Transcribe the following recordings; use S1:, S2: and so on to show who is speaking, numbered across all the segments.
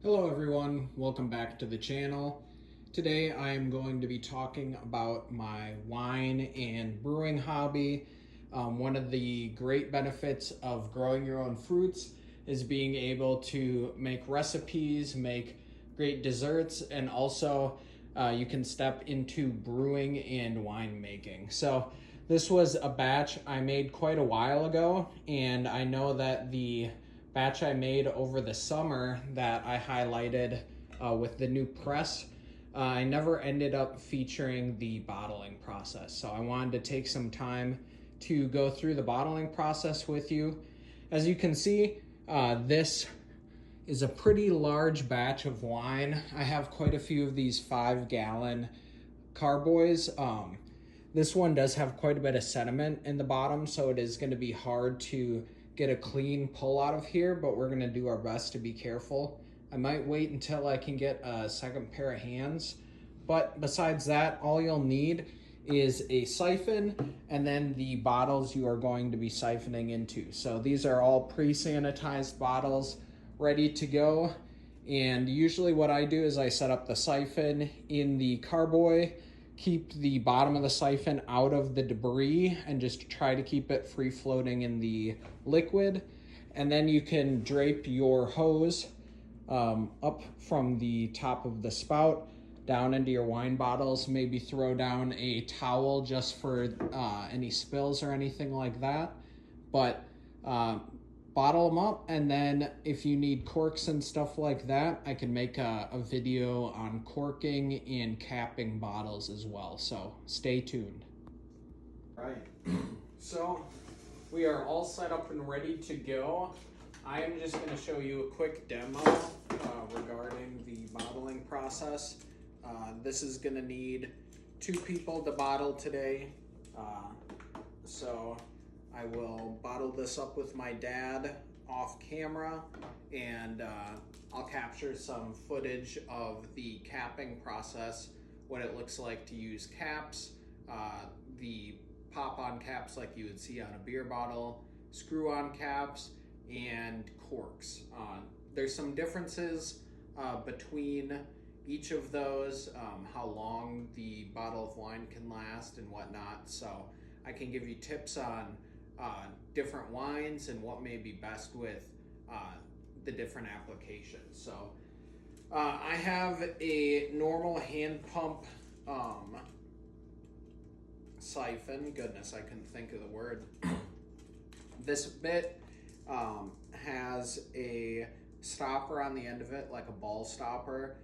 S1: Hello everyone, welcome back to the channel. Today I am going to be talking about my wine and brewing hobby. One of the great benefits of growing your own fruits is being able to make recipes, make great desserts, and also you can step into brewing and wine making. So this was a batch I made quite a while ago, and I know that the batch I made over the summer that I highlighted with the new press, I never ended up featuring the bottling process. So I wanted to take some time to go through the bottling process with you. As you can see, this is a pretty large batch of wine. I have quite a few of these 5-gallon carboys. This one does have quite a bit of sediment in the bottom, so it is going to be hard to get a clean pull out of here, but we're going to do our best to be careful. I might wait until I can get a second pair of hands, but besides that, all you'll need is a siphon and then the bottles you are going to be siphoning into. So these are all pre-sanitized bottles ready to go, and usually what I do is I set up the siphon in the carboy, keep the bottom of the siphon out of the debris, and just try to keep it free floating in the liquid. And then you can drape your hose up from the top of the spout down into your wine bottles. Maybe throw down a towel just for any spills or anything like that. But bottle them up, and then if you need corks and stuff like that, I can make a video on corking and capping bottles as well, so stay tuned. Right, so we are all set up and ready to go. I am just going to show you a quick demo regarding the bottling process. This is going to need 2 people to bottle today, so I will bottle this up with my dad off camera, and I'll capture some footage of the capping process, what it looks like to use caps, the pop-on caps like you would see on a beer bottle, screw-on caps, and corks. There's some differences between each of those, how long the bottle of wine can last and whatnot, so I can give you tips on different wines and what may be best with the different applications. So I have a normal hand pump siphon. Goodness, I couldn't think of the word. This bit has a stopper on the end of it, like a ball stopper.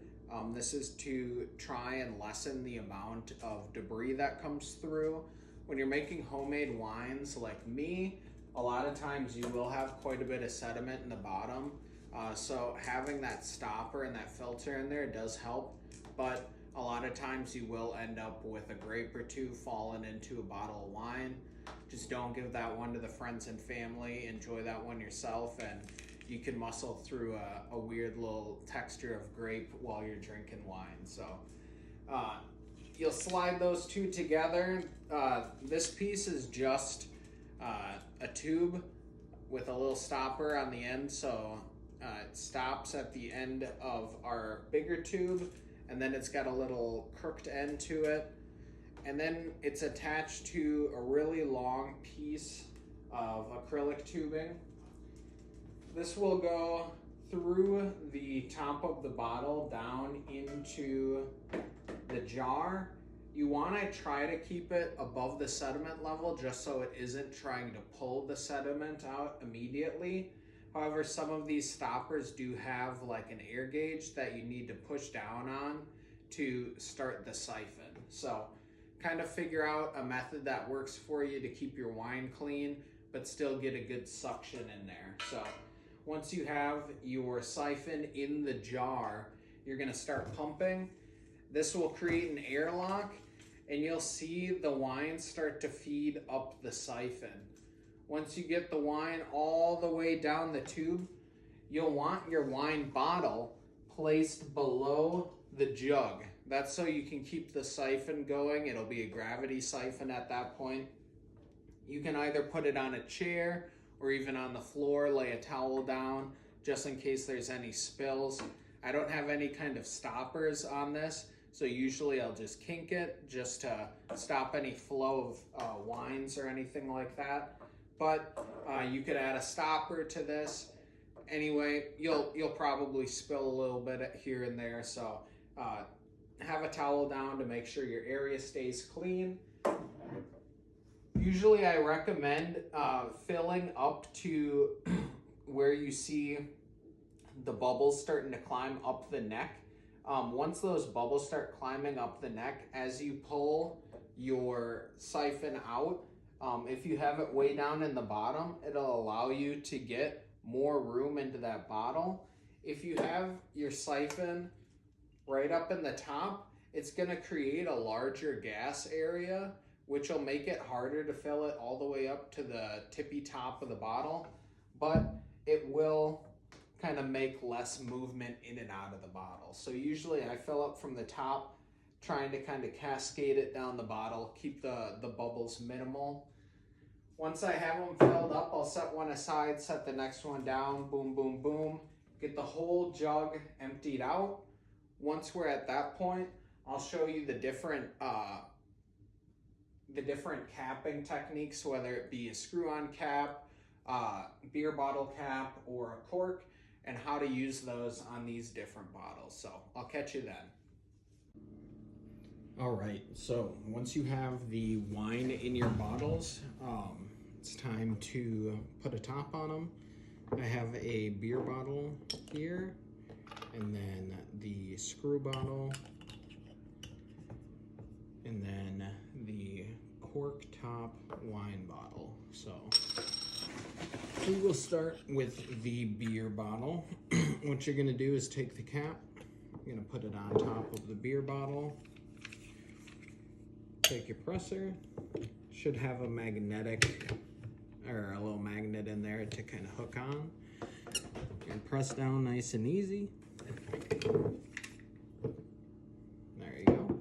S1: This is to try and lessen the amount of debris that comes through. When you're making homemade wines like me, a lot of times you will have quite a bit of sediment in the bottom. So having that stopper and that filter in there does help, but a lot of times you will end up with a grape or 2 falling into a bottle of wine. Just don't give that one to the friends and family. Enjoy that one yourself, and you can muscle through a weird little texture of grape while you're drinking wine. So you'll slide those 2 together. This piece is just a tube with a little stopper on the end, so it stops at the end of our bigger tube, and then it's got a little crooked end to it, and then it's attached to a really long piece of acrylic tubing. This will go through the top of the bottle down into the jar. You want to try to keep it above the sediment level just so it isn't trying to pull the sediment out immediately. However, some of these stoppers do have like an air gauge that you need to push down on to start the siphon. So kind of figure out a method that works for you to keep your wine clean but still get a good suction in there. So once you have your siphon in the jar, you're going to start pumping. This will create an airlock, and you'll see the wine start to feed up the siphon. Once you get the wine all the way down the tube, you'll want your wine bottle placed below the jug. That's so you can keep the siphon going. It'll be a gravity siphon at that point. You can either put it on a chair or even on the floor, lay a towel down just in case there's any spills. I don't have any kind of stoppers on this, so usually I'll just kink it just to stop any flow of wines or anything like that. But you could add a stopper to this. Anyway, you'll probably spill a little bit here and there, so have a towel down to make sure your area stays clean. Usually I recommend filling up to where you see the bubbles starting to climb up the neck. Once those bubbles start climbing up the neck, as you pull your siphon out, if you have it way down in the bottom, it'll allow you to get more room into that bottle. If you have your siphon right up in the top, it's going to create a larger gas area, which will make it harder to fill it all the way up to the tippy top of the bottle, but it will kind of make less movement in and out of the bottle. So usually I fill up from the top, trying to kind of cascade it down the bottle, keep the bubbles minimal. Once I have them filled up, I'll set one aside, set the next one down, boom, boom, boom. Get the whole jug emptied out. Once we're at that point, I'll show you the different capping techniques, whether it be a screw-on cap, beer bottle cap, or a cork, and how to use those on these different bottles. So I'll catch you then. All right, so once you have the wine in your bottles, it's time to put a top on them. I have a beer bottle here, and then the screw bottle, and then the cork top wine bottle. So we will start with the beer bottle. What you're gonna do is take the cap, you're gonna put it on top of the beer bottle. Take your presser, should have a magnetic or a little magnet in there to kind of hook on. And press down nice and easy. There you go.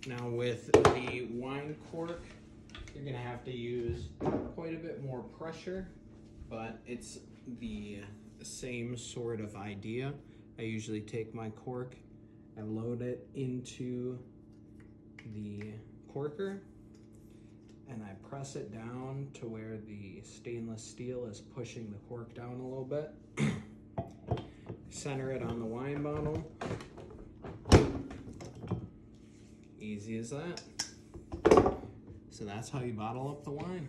S1: Now with the wine cork, you're gonna have to use quite a bit more pressure, but it's the same sort of idea. I usually take my cork and load it into the corker, and I press it down to where the stainless steel is pushing the cork down a little bit. Center it on the wine bottle. Easy as that. So that's how you bottle up the wine.